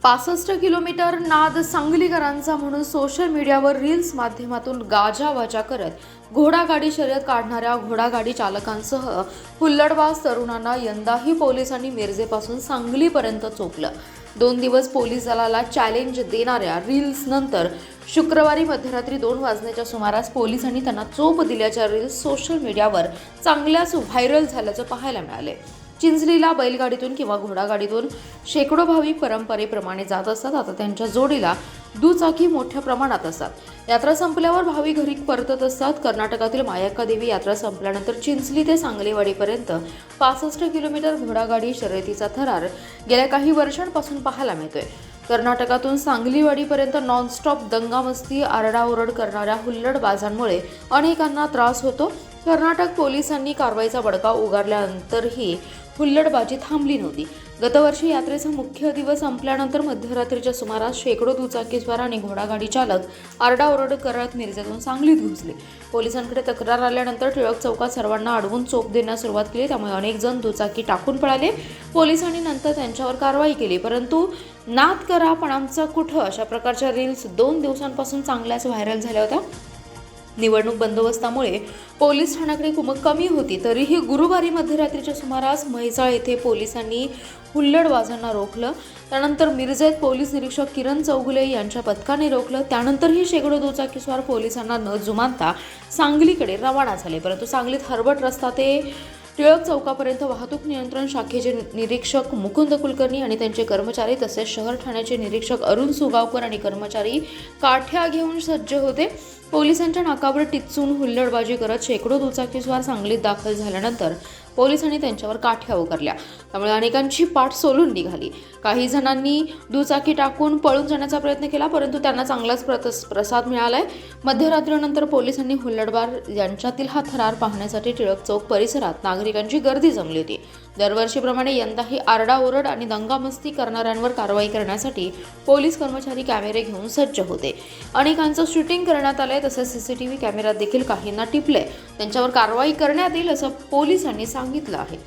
65 kilometre नाद सांगलीकरांचा म्हणून social मीडियावर रील्स माध्यमातून गाजावाजा करत घोडागाडी शर्यत काढणाऱ्या घोडागाडी चालकांसह हुल्लडबाज तरुणांना यंदाही पोलिसांनी मिरजेपासून सांगलीपर्यंत चोपलं. 2 दिवस पोलीस दलाला चॅलेंज देणाऱ्या रील्स नंतर शुक्रवारी मध्यरात्री 2 वाजण्याच्या सुमारास पोलिसांनी त्यांना चोप दिल्याच्या रील्स सोशल मीडियावर चांगल्याच व्हायरल झाल्याचं पाहायला मिळाले. चिंचलीला बैलगाडीतून किंवा घोडागाडीतून शेकडो भाविक परंपरेप्रमाणे जात असतात. आता त्यांच्या जोडीला दुचाकी मोठ्या प्रमाणात असतात. यात्रा संपल्यावर भाविक घरी परतत असतात. कर्नाटकातील मायक्का देवी यात्रा संपल्यानंतर चिंचली ते सांगलीवाडीपर्यंत 65 किलोमीटर घोडागाडी शर्यतीचा थरार गेल्या काही वर्षांपासून पाहायला मिळतोय. कर्नाटकातून सांगलीवाडीपर्यंत नॉनस्टॉप दंगामस्ती आरडाओरड करणाऱ्या हुल्लडबाजांमुळे अनेकांना त्रास होतो. कर्नाटक पोलिसांनी कारवाईचा बडगा उगारल्यानंतरही हुल्लडबाजी थांबली नव्हती. गतवर्षी यात्रेचा मुख्य दिवस संपल्यानंतर मध्यरात्रीच्या सुमारास शेकडो दुचाकीस्वार आणि घोडागाडी चालक आरडाओरड करत मिरजेतून सांगलीत घुसले. पोलिसांकडे तक्रार आल्यानंतर टिळक चौकात सर्वांना अडवून चोप देण्यास सुरुवात केली. त्यामुळे अनेक जण दुचाकी टाकून पळाले. पोलिसांनी नंतर त्यांच्यावर कारवाई केली. परंतु नाद करा पण आमचं कुठं अशा प्रकारच्या रील्स 2 दिवसांपासून चांगल्याच व्हायरल झाल्या होत्या. निवडणूक बंदोबस्तामुळे पोलीस ठाण्याकडे कुमक कमी होती. तरीही गुरुवारी मध्यरात्रीच्या सुमारास म्हैसाळ येथे पोलिसांनी हुल्लडबाजांना रोखलं. त्यानंतर मिरजेत पोलीस निरीक्षक किरण चौगुले यांच्या पथकाने रोखलं. त्यानंतरही शेकडो दुचाकीस्वार पोलिसांना न जुमानता सांगलीकडे रवाना झाले. परंतु सांगलीत हरबट रस्ता ते टिळक चौकापर्यंत वाहतूक नियंत्रण शाखेचे निरीक्षक मुकुंद कुलकर्णी आणि त्यांचे कर्मचारी तसेच शहर ठाण्याचे निरीक्षक अरुण सुगावकर आणि कर्मचारी काठ्या घेऊन सज्ज होते. पोलिसांच्या नाकावर टिच्चून हुल्लडबाजी करत शेकडो दुचाकीस्वार सांगलीत दाखल झाल्यानंतर पोलिसांनी त्यांच्यावर काठ्या उगारल्या. त्यामुळे अनेकांची पाठ सोलून निघाली. काही जणांनी दुचाकी टाकून पळून जाण्याचा प्रयत्न केला, परंतु त्यांना चांगलाच प्रसाद मिळालाय. मध्यरात्रीनंतर पोलिसांनी हुल्लडबाज यांच्यातील हा थरार पाहण्यासाठी टिळक चौक परिसरात नागरिकांची गर्दी जमली होती. दरवर्षीप्रमाणे यंदाही आरडाओरड आणि दंगामस्ती करणाऱ्यांवर कारवाई करण्यासाठी पोलीस कर्मचारी कॅमेरे घेऊन सज्ज होते. अनेकांचं शूटिंग करण्यात आलंय. तसेच सीसीटीव्ही कॅमेऱ्यात देखील काहींना टिपले. त्यांच्यावर कारवाई करण्यात येईल असं पोलिसांनी सांगितलं आहे.